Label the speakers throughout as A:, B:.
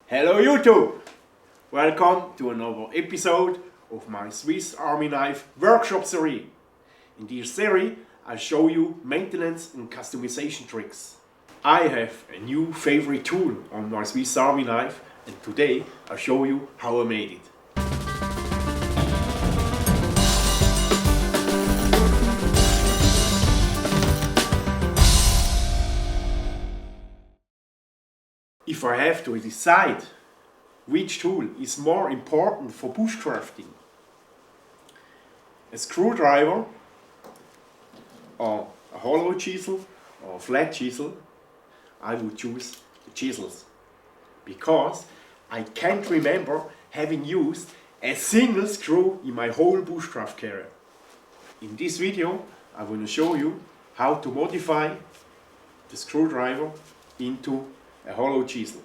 A: Hello YouTube! Welcome to another episode of my Swiss Army Knife workshop series. In this series I show you maintenance and customization tricks. I have a new favorite tool on my Swiss Army Knife and today I'll show you how I made it. If I have to decide which tool is more important for bushcrafting, a screwdriver or a hollow chisel or a flat chisel, I would choose the chisels because I can't remember having used a single screw in my whole bushcraft career. In this video I want to show you how to modify the screwdriver into a hollow chisel.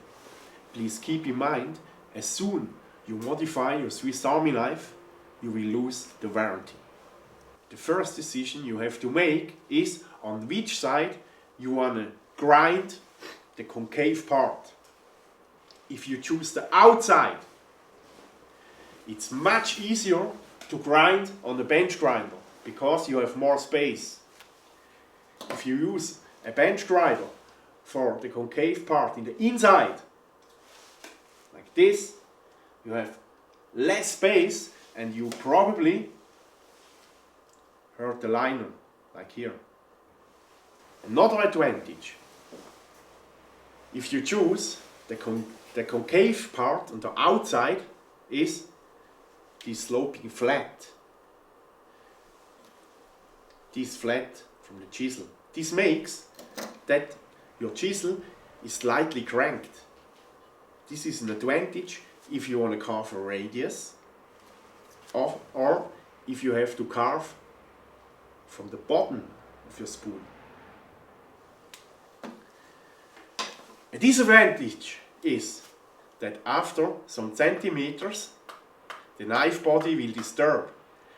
A: Please keep in mind, as soon you modify your Swiss Army knife, you will lose the warranty. The first decision you have to make is on which side you want to grind the concave part. If you choose the outside, it's much easier to grind on the bench grinder because you have more space. If you use a bench grinder for the concave part in the inside, like this, you have less space and you probably hurt the liner, like here. Another advantage, if you choose the concave part on the outside, is this sloping flat. This flat from the chisel. This makes that your chisel is slightly cranked. This is an advantage if you want to carve a radius or if you have to carve from the bottom of your spoon. A disadvantage is that after some centimeters the knife body will disturb,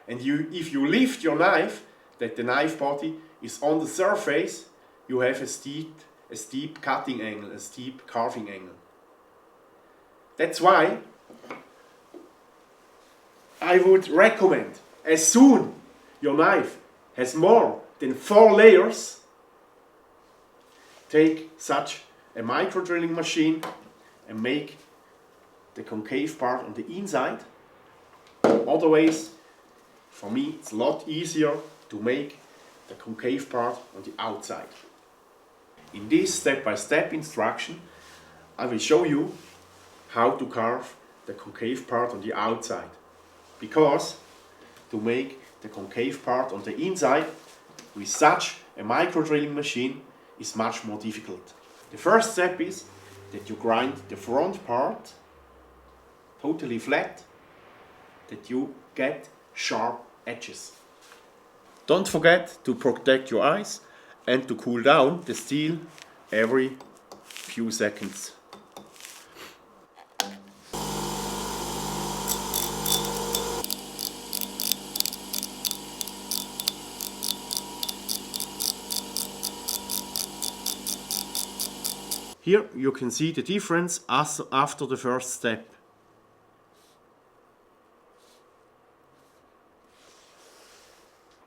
A: and if you lift your knife that the knife body is on the surface, you have a steep cutting angle, a steep carving angle. That's why I would recommend, as soon your knife has more than 4 layers, take such a micro drilling machine and make the concave part on the inside. Otherwise, for me it's a lot easier to make the concave part on the outside. In this step-by-step instruction, I will show you how to carve the concave part on the outside. Because to make the concave part on the inside with such a micro drilling machine is much more difficult. The first step is that you grind the front part totally flat, that you get sharp edges. Don't forget to protect your eyes and to cool down the steel every few seconds. Here you can see the difference after the first step.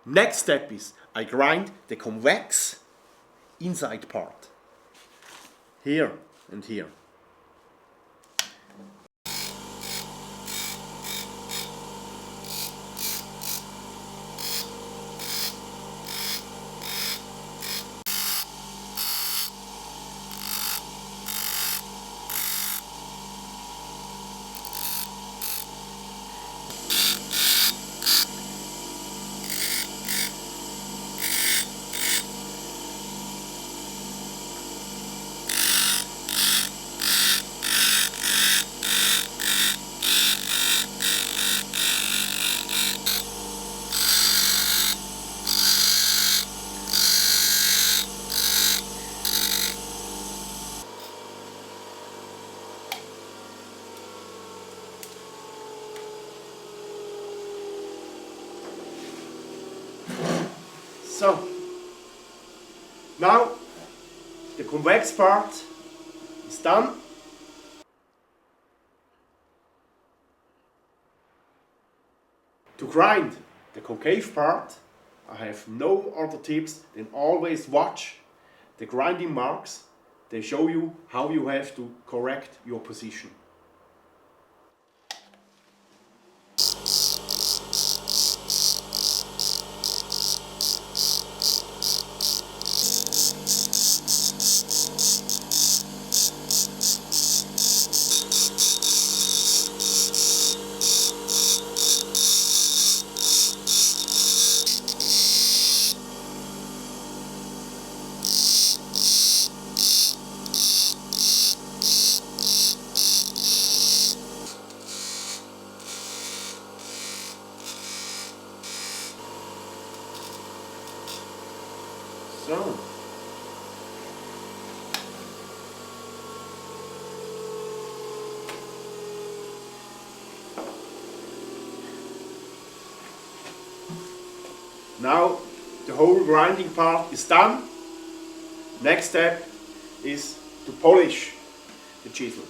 A: Next step is I grind the convex inside part. Here and here. So, now the convex part is done. To grind the concave part, I have no other tips than always watch the grinding marks. They show you how you have to correct your position. So, now the whole grinding part is done. Next step is to polish the chisel.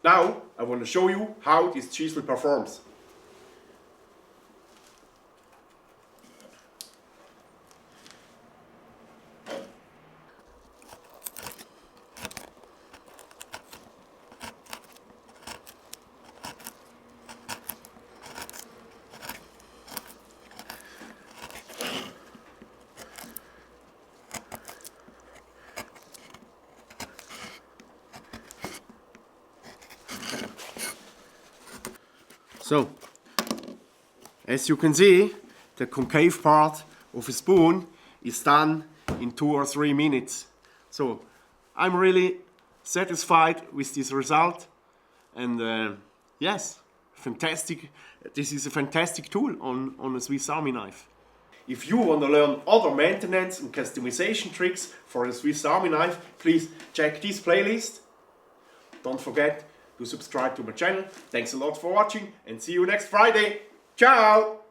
A: Now I want to show you how this chisel performs. So, as you can see, the concave part of a spoon is done in 2 or 3 minutes. So, I'm really satisfied with this result, and yes, fantastic. This is a fantastic tool on a Swiss Army knife. If you want to learn other maintenance and customization tricks for a Swiss Army knife, please check this playlist. Don't forget to subscribe to my channel. Thanks a lot for watching and see you next Friday. Ciao!